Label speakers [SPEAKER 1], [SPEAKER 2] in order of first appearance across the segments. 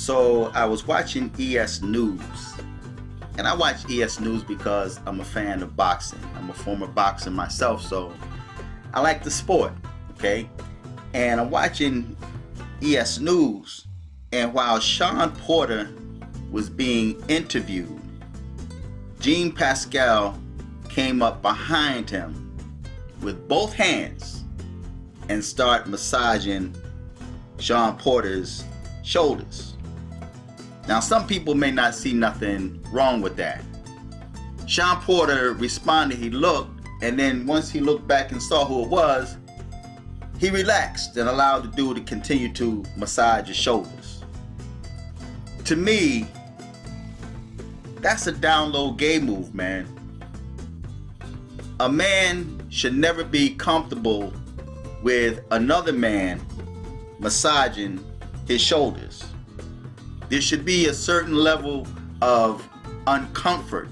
[SPEAKER 1] So I was watching ES News, and I watch ES News because I'm a fan of boxing. I'm a former boxer myself, so I like the sport, okay? And I'm watching ES News, and while Shawn Porter was being interviewed, Jean Pascal came up behind him with both hands and started massaging Shawn Porter's shoulders. Now, some people may not see nothing wrong with that. Shawn Porter responded, he looked, and then once he looked back and saw who it was, he relaxed and allowed the dude to continue to massage his shoulders. To me, that's a down low gay move, man. A man should never be comfortable with another man massaging his shoulders. There should be a certain level of uncomfort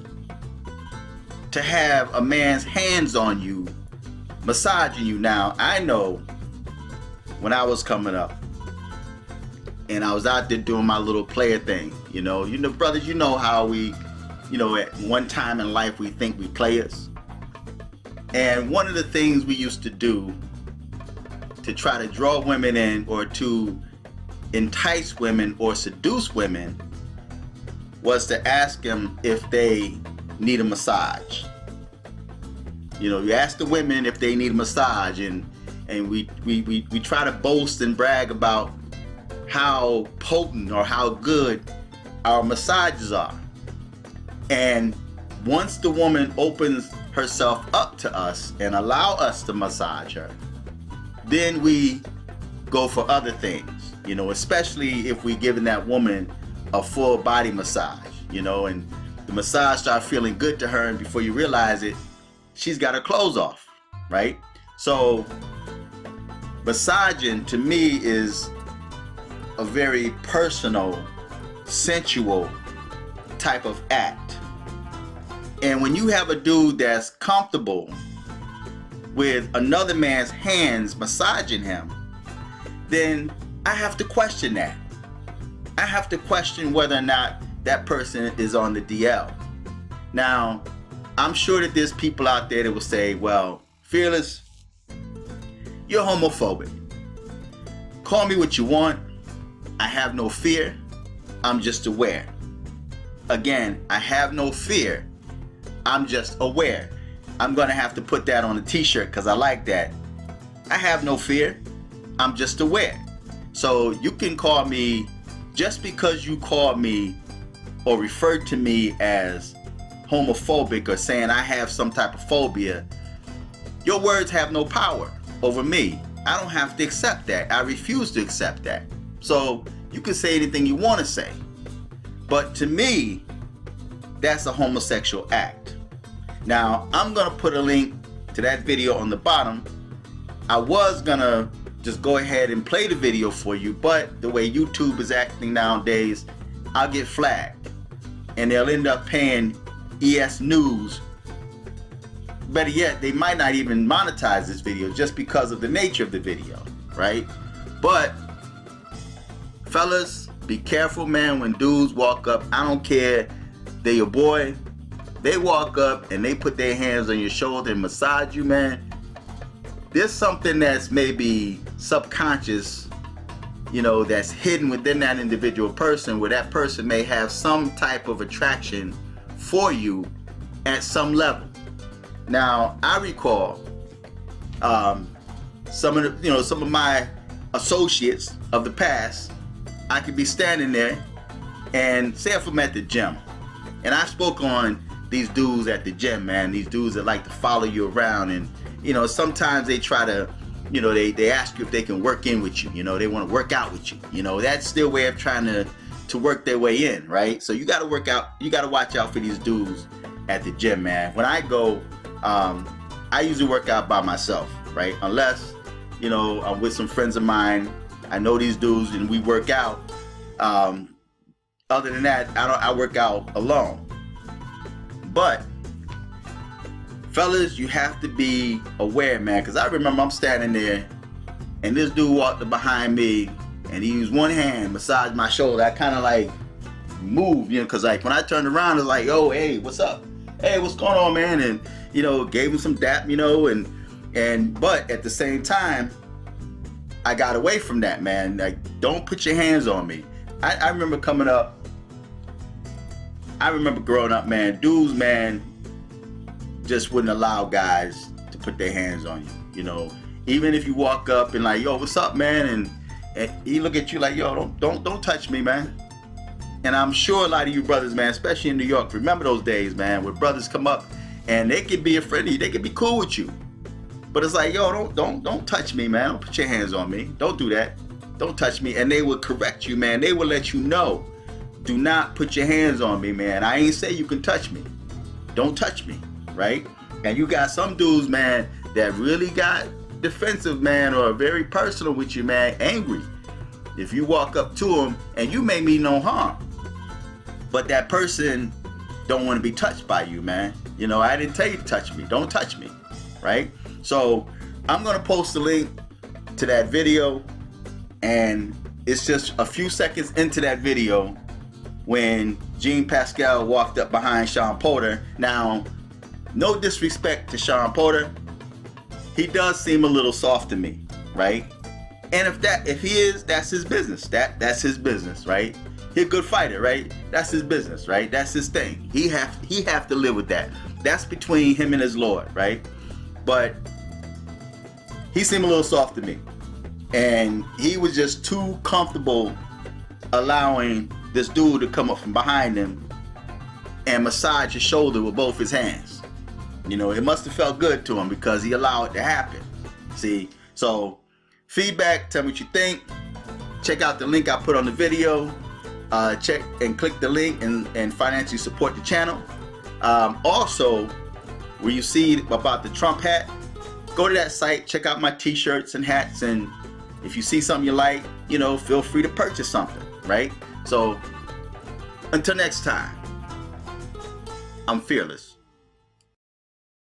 [SPEAKER 1] to have a man's hands on you massaging you. Now, I know when I was coming up and I was out there doing my little player thing, you know, brothers, you know how we, at one time in life we think we players. And one of the things we used to do to try to draw women in or to entice women or seduce women was to ask them if they need a massage. You ask the women if they need a massage, and we try to boast and brag about how potent or how good our massages are. And once the woman opens herself up to us and allow us to massage her, then we go for other things, especially if we're giving that woman a full body massage, and the massage starts feeling good to her, and before you realize it, she's got her clothes off, right? So massaging to me is a very personal, sensual type of act. And when you have a dude that's comfortable with another man's hands massaging him, then I have to question that. I have to question whether or not that person is on the DL. Now, I'm sure that there's people out there that will say, well, Fearless, you're homophobic. Call me what you want. I have no fear. I'm just aware. Again, I have no fear. I'm just aware. I'm gonna have to put that on a t-shirt because I like that. I have no fear. I'm just aware. So you can call me, just because you call me or refer to me as homophobic or saying I have some type of phobia, your words have no power over me. I don't have to accept that. I refuse to accept that. So you can say anything you want to say. But to me, that's a homosexual act. Now, I'm going to put a link to that video on the bottom. I was going to just go ahead and play the video for you, but the way YouTube is acting nowadays, I'll get flagged. And they'll end up paying ES News. Better yet, they might not even monetize this video just because of the nature of the video, right? But, fellas, be careful, man, when dudes walk up. I don't care, they're your boy. They walk up and they put their hands on your shoulder and massage you, man. There's something that's maybe subconscious, that's hidden within that individual person, where that person may have some type of attraction for you at some level. Now, I recall some of my associates of the past. I could be standing there and say if I'm at the gym, and I spoke on these dudes at the gym, man, these dudes that like to follow you around, and sometimes they try to, they ask you if they can work in with you, they want to work out with you, that's their way of trying to work their way in, right? So you got to work out, you got to watch out for these dudes at the gym, man. When I go, I usually work out by myself, right? Unless, I'm with some friends of mine, I know these dudes and we work out. Other than that, I work out alone. But fellas, you have to be aware, man, because I remember I'm standing there and this dude walked up behind me and he used one hand, massaged my shoulder. I kind of like moved, you know, because like when I turned around, it was like, oh, hey, what's up? Hey, what's going on, man? And, you know, gave him some dap, you know, but at the same time, I got away from that, man. Like, don't put your hands on me. I remember coming up, I remember growing up, man, dudes, man, just wouldn't allow guys to put their hands on you, you know. Even if you walk up and like, yo, what's up, man? And he look at you like, yo, don't touch me, man. And I'm sure a lot of you brothers, man, especially in New York, remember those days, man, where brothers come up and they could be a friend of you, they could be cool with you. But it's like, yo, don't touch me, man. Don't put your hands on me. Don't do that. Don't touch me. And they will correct you, man. They will let you know. Do not put your hands on me, man. I ain't say you can touch me. Don't touch me, right? And you got some dudes, man, that really got defensive, man, or very personal with you, man, angry. If you walk up to them and you may mean no harm, but that person don't want to be touched by you, man. You know, I didn't tell you to touch me. Don't touch me, right? So I'm gonna post the link to that video, and it's just a few seconds into that video when Jean Pascal walked up behind Sean Porter. Now, no disrespect to Sean Porter, he does seem a little soft to me, right? And if he is, that's his business. That's his business, right? He's a good fighter, right? That's his business, right? That's his thing. He have to live with that. That's between him and his Lord, right? But he seemed a little soft to me. And he was just too comfortable allowing this dude to come up from behind him and massage his shoulder with both his hands. You know, it must have felt good to him because he allowed it to happen. See? So, feedback, tell me what you think. Check out the link I put on the video. Check and click the link and financially support the channel. Also, where you see about the Trump hat, go to that site, check out my t-shirts and hats, and if you see something you like, you know, feel free to purchase something, right? So, until next time, I'm fearless.